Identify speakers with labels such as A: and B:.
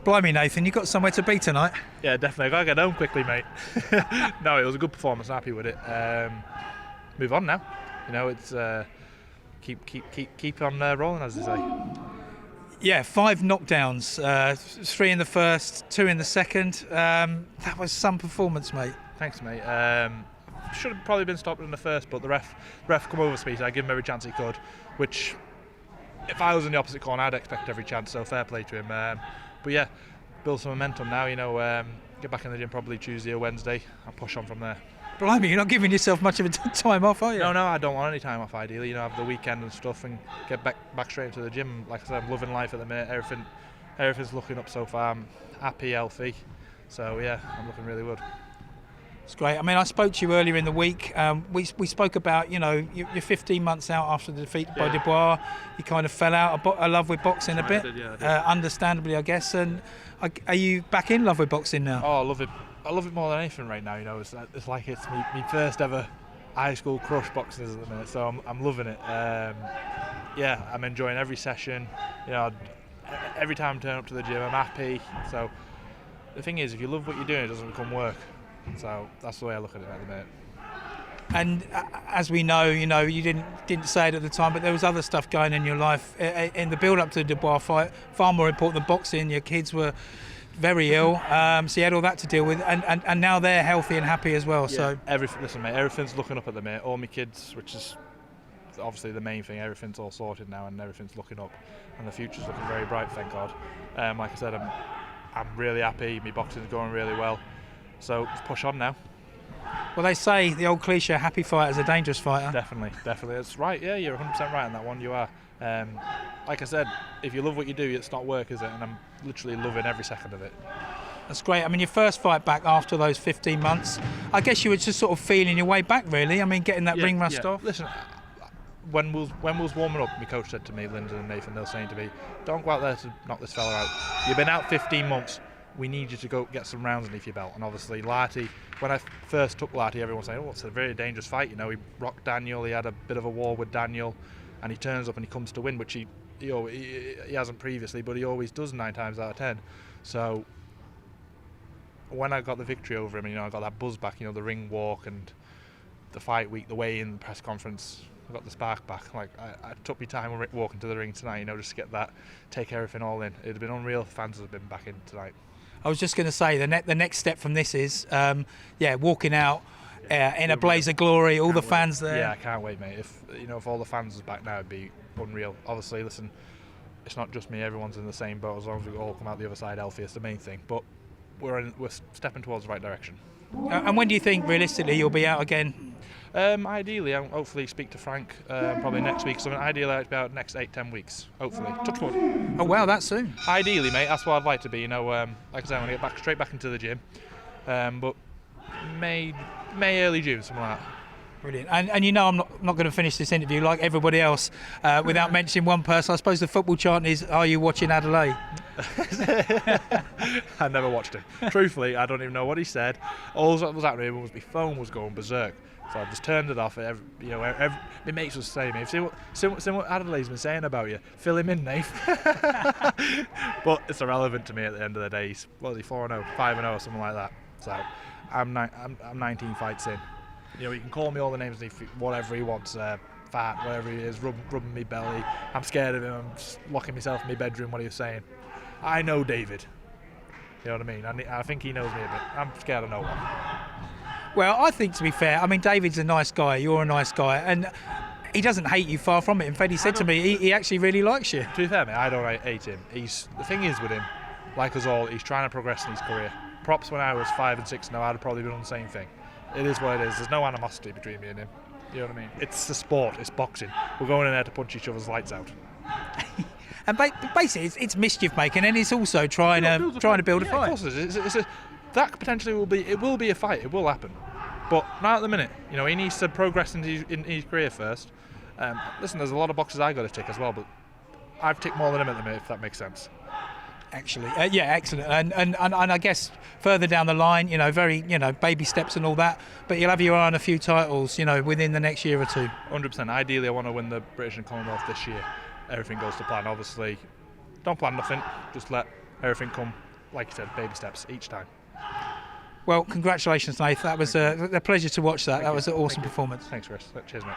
A: Blimey, Nathan, you got somewhere to be tonight.
B: Yeah, definitely. I gotta get home quickly, mate. No, it was a good performance. I'm happy with it. Move on now. You know, it's keep on rolling, as they say.
A: Yeah, 5 knockdowns, 3 in the first, 2 in the second. That was some performance, mate.
B: Thanks, mate. Should have probably been stopped in the first, but the ref come over to me, so I give him every chance he could. Which, if I was in the opposite corner, I'd expect every chance. So fair play to him. But yeah, build some momentum now. You know, get back in the gym probably Tuesday or Wednesday and push on from there.
A: Blimey, you're not giving yourself much of a time off, are you?
B: No, I don't want any time off. Ideally, you know, have the weekend and stuff, and get back straight into the gym. Like I said, I'm loving life at the minute. Everything's looking up so far. I'm happy, healthy. So yeah, I'm looking really good.
A: It's great. I mean, I spoke to you earlier in the week. We spoke about, you know, you're 15 months out after the defeat by Dubois. You kind of fell out of love with boxing a bit,
B: I did.
A: understandably, I guess. And are you back in love with boxing now?
B: Oh, I love it. I love it more than anything right now. You know, it's like it's my first ever high school crush boxing at the minute. So I'm loving it. Yeah, I'm enjoying every session. You know, every time I turn up to the gym, I'm happy. So the thing is, if you love what you're doing, it doesn't become work. So that's the way I look at it the minute.
A: And as we know, you know, you didn't say it at the time, but there was other stuff going in your life in the build-up to the Dubois fight. Far more important than boxing. Your kids were very ill, so you had all that to deal with, and now they're healthy and happy as well.
B: Yeah,
A: So
B: listen, mate, everything's looking up at the minute. All my kids, which is obviously the main thing, everything's all sorted now, and everything's looking up, and the future's looking very bright, thank God. Like I said, I'm really happy. My boxing's going really well. So let's push on now.
A: well, they say the old cliche, happy fighter's a dangerous fighter.
B: Definitely. That's right. Yeah, you're 100% right on that one. You are. Like I said, if you love what you do, it's not work, is it? And I'm literally loving every second of it.
A: That's great. I mean, your first fight back after those 15 months, I guess you were just sort of feeling your way back, really. I mean, getting that ring rust off.
B: Listen, when we was warming up, my coach said to me, Lyndon and Nathan, they were saying to me, don't go out there to knock this fella out. You've been out 15 months. We need you to go get some rounds underneath your belt. And obviously, Larty, when I first took Larty, everyone was saying, oh, it's a very dangerous fight. You know, he rocked Daniel, he had a bit of a war with Daniel, and he turns up and he comes to win, which he hasn't previously, but he always does 9 times out of 10. So when I got the victory over him, you know, I got that buzz back, you know, the ring walk and the fight week, the weigh-in, the press conference, I got the spark back. Like, I took my time walking to the ring tonight, you know, just to get that, take everything all in. It'd have been unreal if fans had been back in tonight. I
A: was just going to say, the next step from this is, walking out in a blaze of glory, all the fans there.
B: Yeah, I can't wait, mate. If all the fans was back now, it'd be unreal. Obviously, listen, it's not just me, everyone's in the same boat. As long as we all come out the other side healthy, it's the main thing. But we're stepping towards the right direction.
A: And when do you think, realistically, you'll be out again?
B: Ideally, I'll hopefully speak to Frank probably next week. So ideally, I'd be out next 8-10 weeks, hopefully. Touch wood.
A: Oh wow, that's soon.
B: Ideally, mate, that's what I'd like to be. You know, like I said, I want to get straight back into the gym. But May, early June, something like that.
A: Brilliant. And you know, I'm not going to finish this interview like everybody else without mentioning one person. I suppose the football chant is, "Are you watching Adeleye?"
B: I never watched it. Truthfully, I don't even know what he said. All that was happening was my phone was going berserk. So I just turned it off. My mates was saying, "See what Adelaide's been saying about you. Fill him in, Nath." But it's irrelevant to me at the end of the day. He's 4-0, 5-0, or something like that. So I'm 19 fights in. You know, you can call me all the names, whatever he wants, fat, whatever he is, rubbing me belly. I'm scared of him. I'm just locking myself in my bedroom. What are you saying? I know David. You know what I mean? I think he knows me a bit. I'm scared of no one.
A: Well, I think, to be fair, I mean, David's a nice guy, you're a nice guy, and he doesn't hate you, far from it. In fact, he said to me, he actually really likes you.
B: To be fair, mate, I don't hate him. The thing is with him, like us all, he's trying to progress in his career. Props when I was 5 and 6 now, I'd have probably done the same thing. It is what it is. There's no animosity between me and him. You know what I mean? It's the sport, it's boxing. We're going in there to punch each other's lights out.
A: And basically, it's mischief making, and it's also trying to build a fight.
B: Of course it is. That potentially will be a fight. It will happen. But not at the minute. You know, he needs to progress in his career first. Listen, there's a lot of boxes I got to tick as well, but I've ticked more than him at the minute, if that makes sense.
A: Actually, yeah, excellent. And I guess further down the line, you know, very, you know, baby steps and all that. But you'll have your eye on a few titles, you know, within the next year or two.
B: 100%. Ideally, I want to win the British and Commonwealth this year. Everything goes to plan. Obviously, don't plan nothing. Just let everything come like you said, baby steps each time.
A: Well, congratulations, Nath. That was a pleasure to watch that. That was an awesome performance.
B: Thanks, Chris. Cheers, mate.